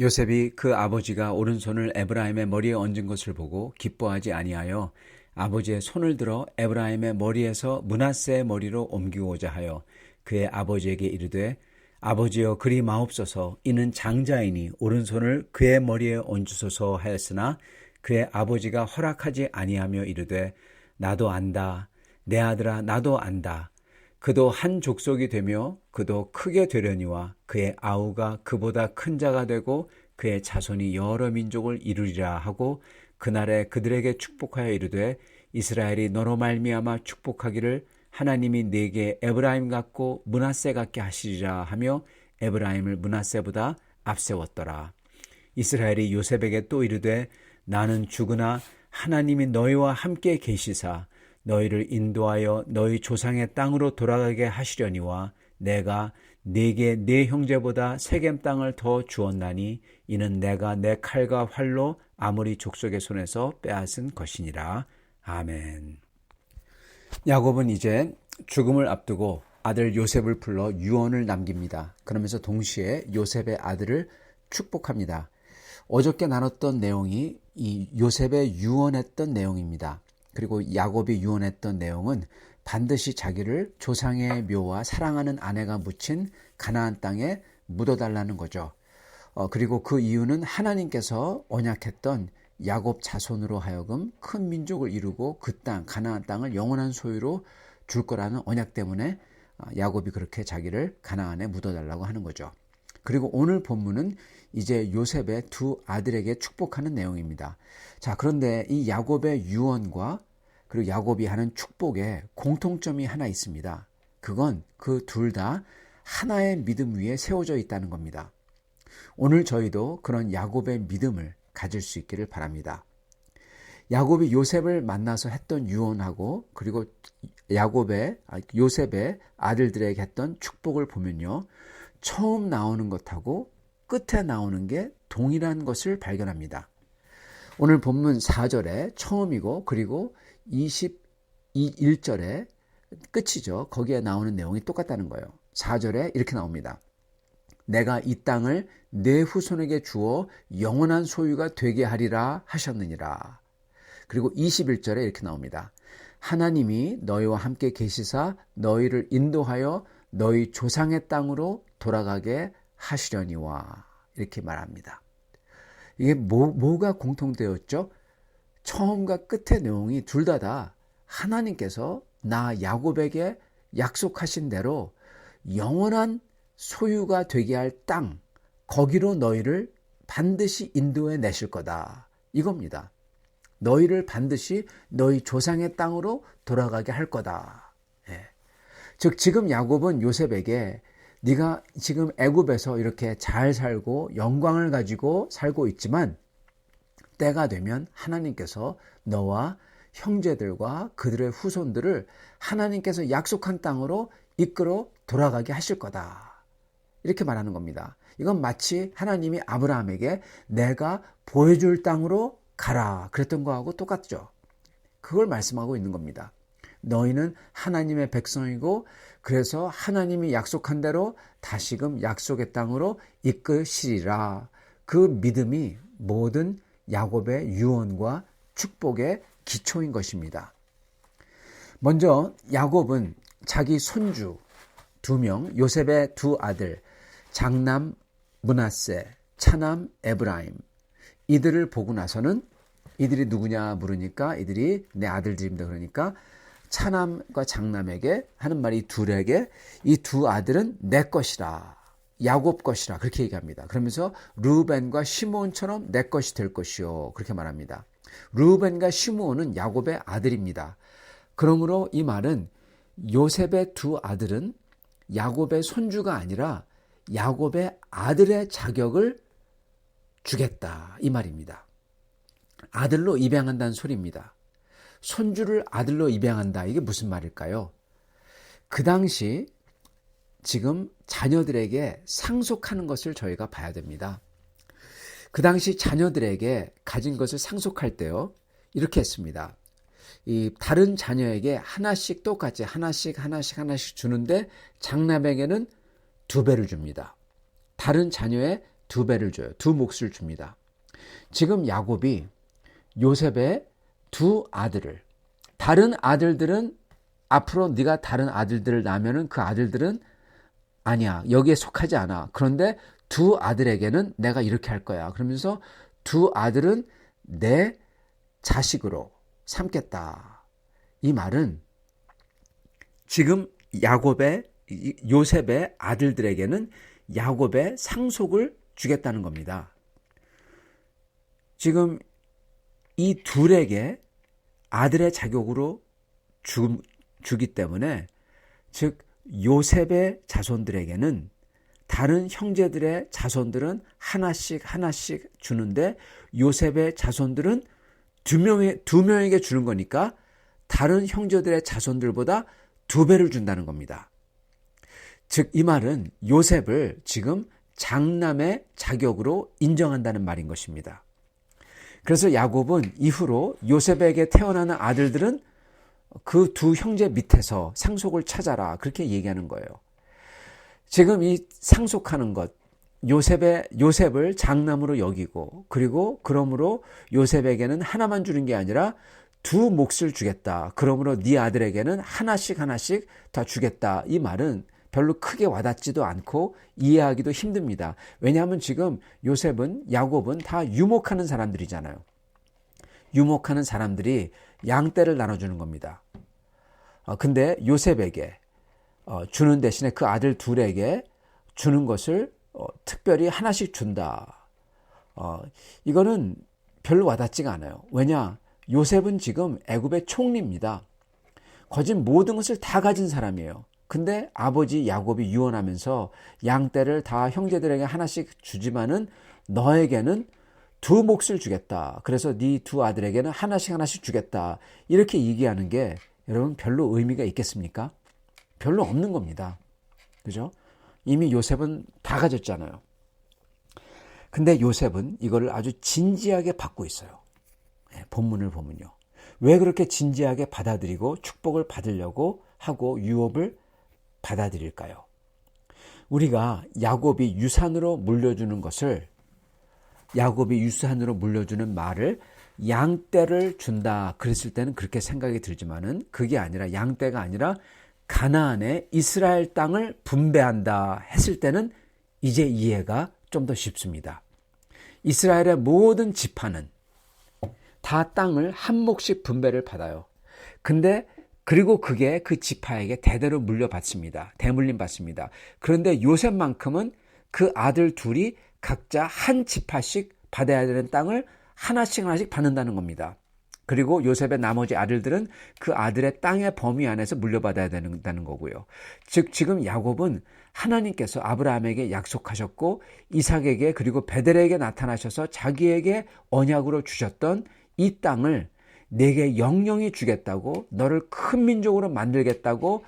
요셉이 그 아버지가 오른손을 에브라임의 머리에 얹은 것을 보고 기뻐하지 아니하여 아버지의 손을 들어 에브라임의 머리에서 므낫세의 머리로 옮기고자 하여 그의 아버지에게 이르되 아버지여 그리 마옵소서 이는 장자이니 오른손을 그의 머리에 얹으소서 하였으나 그의 아버지가 허락하지 아니하며 이르되 나도 안다 내 아들아 나도 안다 그도 한 족속이 되며 그도 크게 되려니와 그의 아우가 그보다 큰 자가 되고 그의 자손이 여러 민족을 이루리라 하고 그날에 그들에게 축복하여 이르되 이스라엘이 너로 말미암아 축복하기를 하나님이 네게 에브라임 같고 므낫세 같게 하시리라 하며 에브라임을 므낫세보다 앞세웠더라. 이스라엘이 요셉에게 또 이르되 나는 죽으나 하나님이 너희와 함께 계시사 너희를 인도하여 너희 조상의 땅으로 돌아가게 하시려니와 내가 네게 네 형제보다 세겜 땅을 더 주었나니 이는 내가 내 칼과 활로 아모리 족속의 손에서 빼앗은 것이니라. 아멘. 야곱은 이제 죽음을 앞두고 아들 요셉을 불러 유언을 남깁니다. 그러면서 동시에 요셉의 아들을 축복합니다. 어저께 나눴던 내용이 이 요셉의 유언했던 내용입니다. 그리고 야곱이 유언했던 내용은 반드시 자기를 조상의 묘와 사랑하는 아내가 묻힌 가나안 땅에 묻어달라는 거죠. 그리고 그 이유는 하나님께서 언약했던 야곱 자손으로 하여금 큰 민족을 이루고 그 땅, 가나안 땅을 영원한 소유로 줄 거라는 언약 때문에 야곱이 그렇게 자기를 가나안에 묻어달라고 하는 거죠. 그리고 오늘 본문은 이제 요셉의 두 아들에게 축복하는 내용입니다. 자, 그런데 이 야곱의 유언과 그리고 야곱이 하는 축복에 공통점이 하나 있습니다. 그건 그 둘 다 하나의 믿음 위에 세워져 있다는 겁니다. 오늘 저희도 그런 야곱의 믿음을 가질 수 있기를 바랍니다. 야곱이 요셉을 만나서 했던 유언하고 그리고 요셉의 아들들에게 했던 축복을 보면요. 처음 나오는 것하고 끝에 나오는 게 동일한 것을 발견합니다. 오늘 본문 4절에 처음이고 그리고 21절에 끝이죠. 거기에 나오는 내용이 똑같다는 거예요. 4절에 이렇게 나옵니다. 내가 이 땅을 내 후손에게 주어 영원한 소유가 되게 하리라 하셨느니라. 그리고 21절에 이렇게 나옵니다. 하나님이 너희와 함께 계시사 너희를 인도하여 너희 조상의 땅으로 돌아가게 하시려니와 이렇게 말합니다. 이게 뭐가 공통되었죠? 처음과 끝의 내용이 둘 다 하나님께서 나 야곱에게 약속하신 대로 영원한 소유가 되게 할 땅, 거기로 너희를 반드시 인도해 내실 거다. 이겁니다. 너희를 반드시 너희 조상의 땅으로 돌아가게 할 거다. 예. 즉 지금 야곱은 요셉에게 네가 지금 애굽에서 이렇게 잘 살고 영광을 가지고 살고 있지만 때가 되면 하나님께서 너와 형제들과 그들의 후손들을 하나님께서 약속한 땅으로 이끌어 돌아가게 하실 거다. 이렇게 말하는 겁니다. 이건 마치 하나님이 아브라함에게 내가 보여줄 땅으로 가라 그랬던 거하고 똑같죠. 그걸 말씀하고 있는 겁니다. 너희는 하나님의 백성이고 그래서 하나님이 약속한 대로 다시금 약속의 땅으로 이끄시리라. 그 믿음이 모든 야곱의 유언과 축복의 기초인 것입니다. 먼저 야곱은 자기 손주 2명, 요셉의 두 아들, 장남 므낫세, 차남 에브라임, 이들을 보고 나서는 이들이 누구냐 물으니까 이들이 내 아들들입니다. 그러니까 차남과 장남에게 하는 말이 둘에게 이 두 아들은 내 것이라. 야곱 것이라 그렇게 얘기합니다. 그러면서 르우벤과 시므온처럼 내 것이 될 것이요 그렇게 말합니다. 르우벤과 시므온은 야곱의 아들입니다. 그러므로 이 말은 요셉의 두 아들은 야곱의 손주가 아니라 야곱의 아들의 자격을 주겠다 이 말입니다. 아들로 입양한다는 소리입니다. 손주를 아들로 입양한다 이게 무슨 말일까요? 그 당시 지금 자녀들에게 상속하는 것을 저희가 봐야 됩니다. 그 당시 자녀들에게 가진 것을 상속할 때요. 이렇게 했습니다. 이 다른 자녀에게 하나씩 똑같이 하나씩 주는데 장남에게는 2배를 줍니다. 다른 자녀의 두 배를 줘요. 두 몫을 줍니다. 지금 야곱이 요셉의 두 아들을, 다른 아들들은 앞으로 네가 다른 아들들을 낳으면 그 아들들은 아니야, 여기에 속하지 않아. 그런데 두 아들에게는 내가 이렇게 할 거야. 그러면서 두 아들은 내 자식으로 삼겠다. 이 말은 지금 요셉의 아들들에게는 야곱의 상속을 주겠다는 겁니다. 지금 이 둘에게 아들의 자격으로 주기 때문에, 즉 요셉의 자손들에게는 다른 형제들의 자손들은 하나씩 주는데 요셉의 자손들은 두 명에게 주는 거니까 다른 형제들의 자손들보다 두 배를 준다는 겁니다. 즉 이 말은 요셉을 지금 장남의 자격으로 인정한다는 말인 것입니다. 그래서 야곱은 이후로 요셉에게 태어나는 아들들은 그 두 형제 밑에서 상속을 찾아라, 그렇게 얘기하는 거예요. 지금 이 상속하는 것, 요셉을 장남으로 여기고, 그리고 그러므로 요셉에게는 하나만 주는 게 아니라 두 몫을 주겠다. 그러므로 네 아들에게는 하나씩 다 주겠다. 이 말은 별로 크게 와닿지도 않고 이해하기도 힘듭니다. 왜냐하면 지금 야곱은 다 유목하는 사람들이잖아요. 유목하는 사람들이 양떼를 나눠주는 겁니다. 근데 요셉에게 주는 대신에 그 아들 둘에게 주는 것을 특별히 하나씩 준다. 이거는 별로 와닿지가 않아요. 왜냐? 요셉은 지금 애굽의 총리입니다. 거진 모든 것을 다 가진 사람이에요. 근데 아버지 야곱이 유언하면서 양떼를 다 형제들에게 하나씩 주지만은 너에게는 두 몫을 주겠다. 그래서 네 두 아들에게는 하나씩 주겠다. 이렇게 얘기하는 게 여러분 별로 의미가 있겠습니까? 별로 없는 겁니다. 그죠? 이미 요셉은 다 가졌잖아요. 근데 요셉은 이거를 아주 진지하게 받고 있어요. 본문을 보면요. 왜 그렇게 진지하게 받아들이고 축복을 받으려고 하고 유업을 받아들일까요? 우리가 야곱이 유산으로 물려주는 말을 양떼를 준다 그랬을 때는 그렇게 생각이 들지만은 그게 아니라 양떼가 아니라 가나안의 이스라엘 땅을 분배한다 했을 때는 이제 이해가 좀 더 쉽습니다. 이스라엘의 모든 지파는 다 땅을 한 몫씩 분배를 받아요. 그리고 그게 그 지파에게 대대로 물려받습니다. 대물림 받습니다. 그런데 요셉만큼은 그 아들 둘이 각자 한 지파씩 받아야 되는 땅을 하나씩 받는다는 겁니다. 그리고 요셉의 나머지 아들들은 그 아들의 땅의 범위 안에서 물려받아야 된다는 거고요. 즉 지금 야곱은 하나님께서 아브라함에게 약속하셨고 이삭에게 그리고 베델에게 나타나셔서 자기에게 언약으로 주셨던 이 땅을 내게 영영히 주겠다고, 너를 큰 민족으로 만들겠다고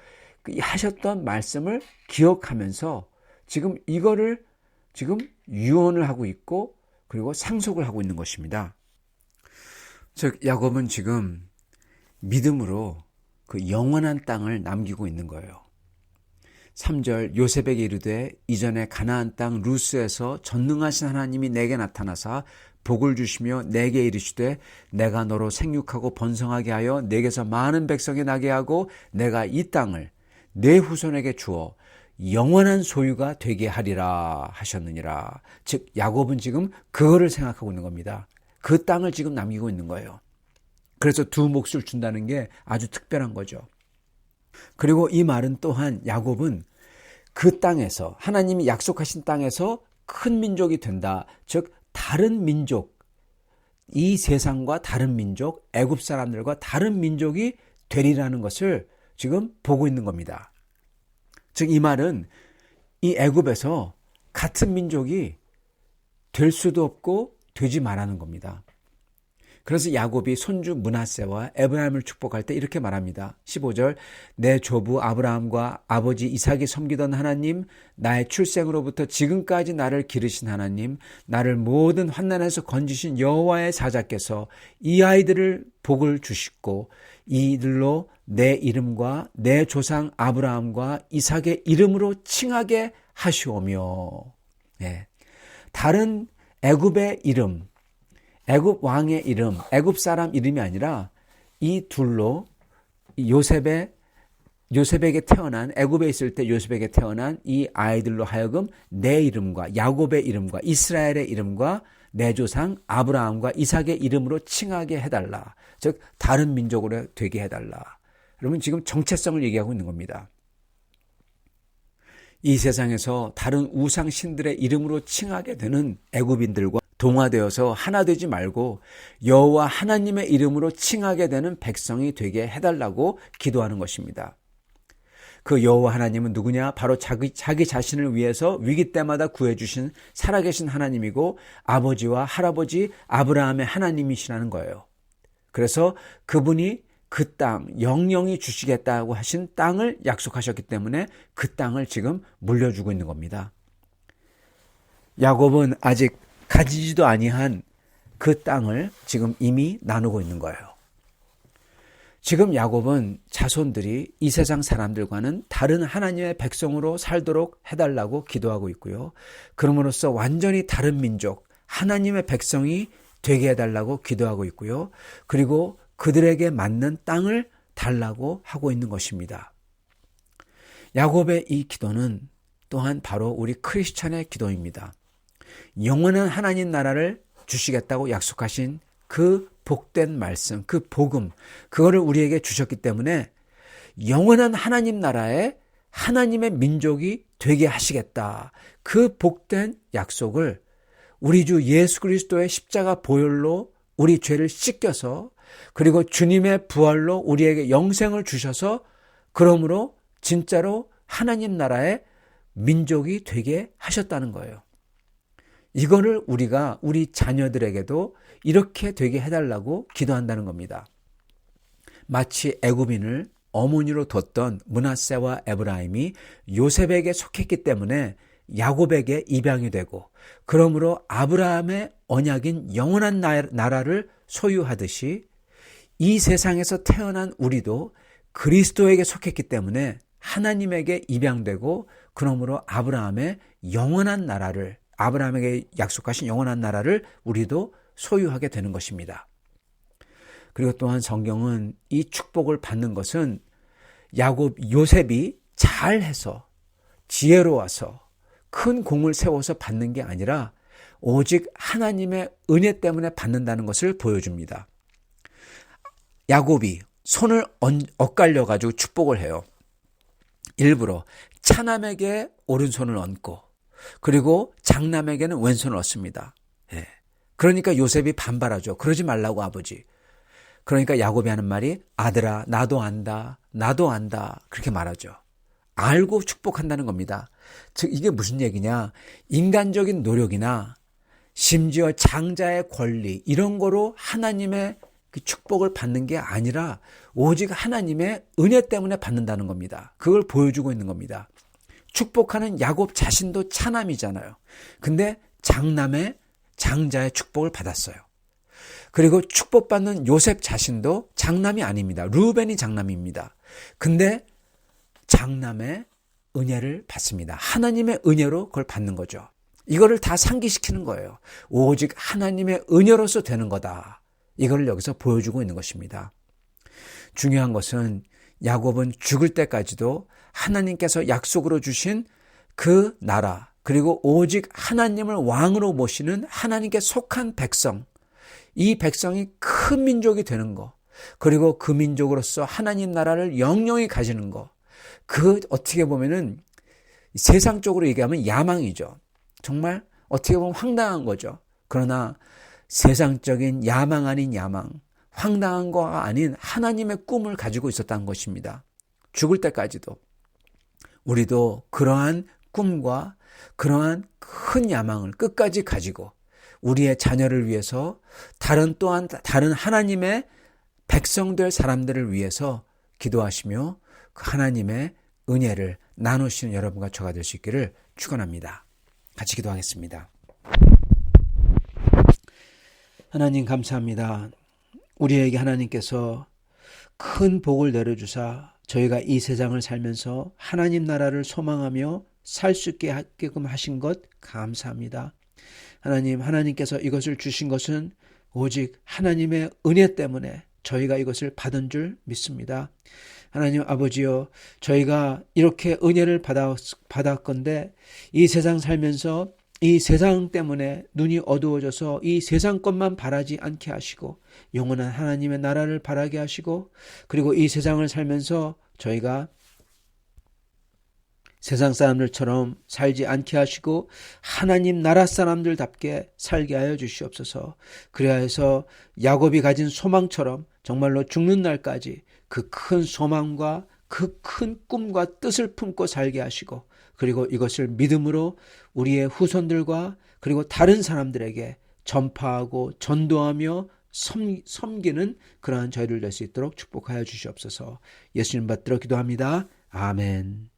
하셨던 말씀을 기억하면서 지금 이거를 지금 유언을 하고 있고 그리고 상속을 하고 있는 것입니다. 즉 야곱은 지금 믿음으로 그 영원한 땅을 남기고 있는 거예요. 3절 요셉에게 이르되 이전에 가나안 땅 루스에서 전능하신 하나님이 내게 나타나사 복을 주시며 내게 이르시되 내가 너로 생육하고 번성하게 하여 내게서 많은 백성이 나게 하고 내가 이 땅을 내 후손에게 주어 영원한 소유가 되게 하리라 하셨느니라. 즉 야곱은 지금 그거를 생각하고 있는 겁니다. 그 땅을 지금 남기고 있는 거예요. 그래서 두 몫을 준다는 게 아주 특별한 거죠. 그리고 이 말은 또한 야곱은 그 땅에서 하나님이 약속하신 땅에서 큰 민족이 된다. 즉 다른 민족, 이 세상과 다른 민족, 애굽 사람들과 다른 민족이 되리라는 것을 지금 보고 있는 겁니다. 즉 이 말은 이 애굽에서 같은 민족이 될 수도 없고 되지 말라는 겁니다. 그래서 야곱이 손주 므낫세와 에브라임을 축복할 때 이렇게 말합니다. 15절 내 조부 아브라함과 아버지 이삭이 섬기던 하나님, 나의 출생으로부터 지금까지 나를 기르신 하나님, 나를 모든 환난에서 건지신 여호와의 사자께서 이 아이들을 복을 주시고 이들로 내 이름과 내 조상 아브라함과 이삭의 이름으로 칭하게 하시오며. 네. 다른 애굽의 이름, 애굽 왕의 이름, 애굽 사람 이름이 아니라 이 둘로 요셉에게 태어난, 애굽에 있을 때 요셉에게 태어난 이 아이들로 하여금 내 이름과 야곱의 이름과 이스라엘의 이름과 내 조상 아브라함과 이삭의 이름으로 칭하게 해달라. 즉 다른 민족으로 되게 해달라. 여러분 지금 정체성을 얘기하고 있는 겁니다. 이 세상에서 다른 우상 신들의 이름으로 칭하게 되는 애굽인들과 동화되어서 하나 되지 말고 여호와 하나님의 이름으로 칭하게 되는 백성이 되게 해달라고 기도하는 것입니다. 그 여호와 하나님은 누구냐? 바로 자기 자신을 위해서 위기 때마다 구해주신 살아계신 하나님이고 아버지와 할아버지 아브라함의 하나님이시라는 거예요. 그래서 그분이 그 땅, 영영이 주시겠다고 하신 땅을 약속하셨기 때문에 그 땅을 지금 물려주고 있는 겁니다. 야곱은 아직 가지지도 아니한 그 땅을 지금 이미 나누고 있는 거예요. 지금 야곱은 자손들이 이 세상 사람들과는 다른 하나님의 백성으로 살도록 해달라고 기도하고 있고요. 그럼으로써 완전히 다른 민족, 하나님의 백성이 되게 해달라고 기도하고 있고요. 그리고 그들에게 맞는 땅을 달라고 하고 있는 것입니다. 야곱의 이 기도는 또한 바로 우리 크리스찬의 기도입니다. 영원한 하나님 나라를 주시겠다고 약속하신 그 복된 말씀, 그 복음, 그거를 우리에게 주셨기 때문에 영원한 하나님 나라에 하나님의 민족이 되게 하시겠다. 그 복된 약속을 우리 주 예수 그리스도의 십자가 보혈로 우리 죄를 씻겨서 그리고 주님의 부활로 우리에게 영생을 주셔서 그러므로 진짜로 하나님 나라의 민족이 되게 하셨다는 거예요. 이거를 우리가 우리 자녀들에게도 이렇게 되게 해달라고 기도한다는 겁니다. 마치 애굽인을 어머니로 뒀던 므낫세와 에브라임이 요셉에게 속했기 때문에 야곱에게 입양이 되고 그러므로 아브라함의 언약인 영원한 나라를 소유하듯이 이 세상에서 태어난 우리도 그리스도에게 속했기 때문에 하나님에게 입양되고 그러므로 아브라함의 영원한 나라를 아브라함에게 약속하신 영원한 나라를 우리도 소유하게 되는 것입니다. 그리고 또한 성경은 이 축복을 받는 것은 요셉이 잘해서 지혜로워서 큰 공을 세워서 받는 게 아니라 오직 하나님의 은혜 때문에 받는다는 것을 보여줍니다. 야곱이 손을 엇갈려 가지고 축복을 해요. 일부러 차남에게 오른손을 얹고 그리고 장남에게는 왼손을 얹습니다. 그러니까 요셉이 반발하죠. 그러지 말라고 아버지. 그러니까 야곱이 하는 말이 아들아 나도 안다. 나도 안다. 그렇게 말하죠. 알고 축복한다는 겁니다. 즉 이게 무슨 얘기냐. 인간적인 노력이나 심지어 장자의 권리 이런 거로 하나님의 그 축복을 받는 게 아니라 오직 하나님의 은혜 때문에 받는다는 겁니다. 그걸 보여주고 있는 겁니다. 축복하는 야곱 자신도 차남이잖아요. 근데 장자의 축복을 받았어요. 그리고 축복받는 요셉 자신도 장남이 아닙니다. 르우벤이 장남입니다. 근데 장남의 은혜를 받습니다. 하나님의 은혜로 그걸 받는 거죠. 이거를 다 상기시키는 거예요. 오직 하나님의 은혜로서 되는 거다. 이걸 여기서 보여주고 있는 것입니다. 중요한 것은 야곱은 죽을 때까지도 하나님께서 약속으로 주신 그 나라 그리고 오직 하나님을 왕으로 모시는 하나님께 속한 백성 이 백성이 큰 민족이 되는 거 그리고 그 민족으로서 하나님 나라를 영영히 가지는 거 그 어떻게 보면은 세상적으로 얘기하면 야망이죠. 정말 어떻게 보면 황당한 거죠. 그러나 세상적인 야망 아닌 야망 황당한 거가 아닌 하나님의 꿈을 가지고 있었다는 것입니다. 죽을 때까지도 우리도 그러한 꿈과 그러한 큰 야망을 끝까지 가지고 우리의 자녀를 위해서 또한 다른 하나님의 백성될 사람들을 위해서 기도하시며 그 하나님의 은혜를 나누시는 여러분과 저가 될 수 있기를 축원합니다. 같이 기도하겠습니다. 하나님 감사합니다. 우리에게 하나님께서 큰 복을 내려주사 저희가 이 세상을 살면서 하나님 나라를 소망하며 살 수 있게 하게끔 하신 것 감사합니다. 하나님께서 이것을 주신 것은 오직 하나님의 은혜 때문에 저희가 이것을 받은 줄 믿습니다. 하나님 아버지여, 저희가 이렇게 은혜를 받았건대 이 세상 살면서 이 세상 때문에 눈이 어두워져서 이 세상 것만 바라지 않게 하시고 영원한 하나님의 나라를 바라게 하시고, 그리고 이 세상을 살면서 저희가 세상 사람들처럼 살지 않게 하시고 하나님 나라 사람들답게 살게 하여 주시옵소서. 그래야 해서 야곱이 가진 소망처럼 정말로 죽는 날까지 그 큰 소망과 그 큰 꿈과 뜻을 품고 살게 하시고, 그리고 이것을 믿음으로 우리의 후손들과 그리고 다른 사람들에게 전파하고 전도하며 섬기는 그러한 저희들 될 수 있도록 축복하여 주시옵소서. 예수님 받들어 기도합니다. 아멘.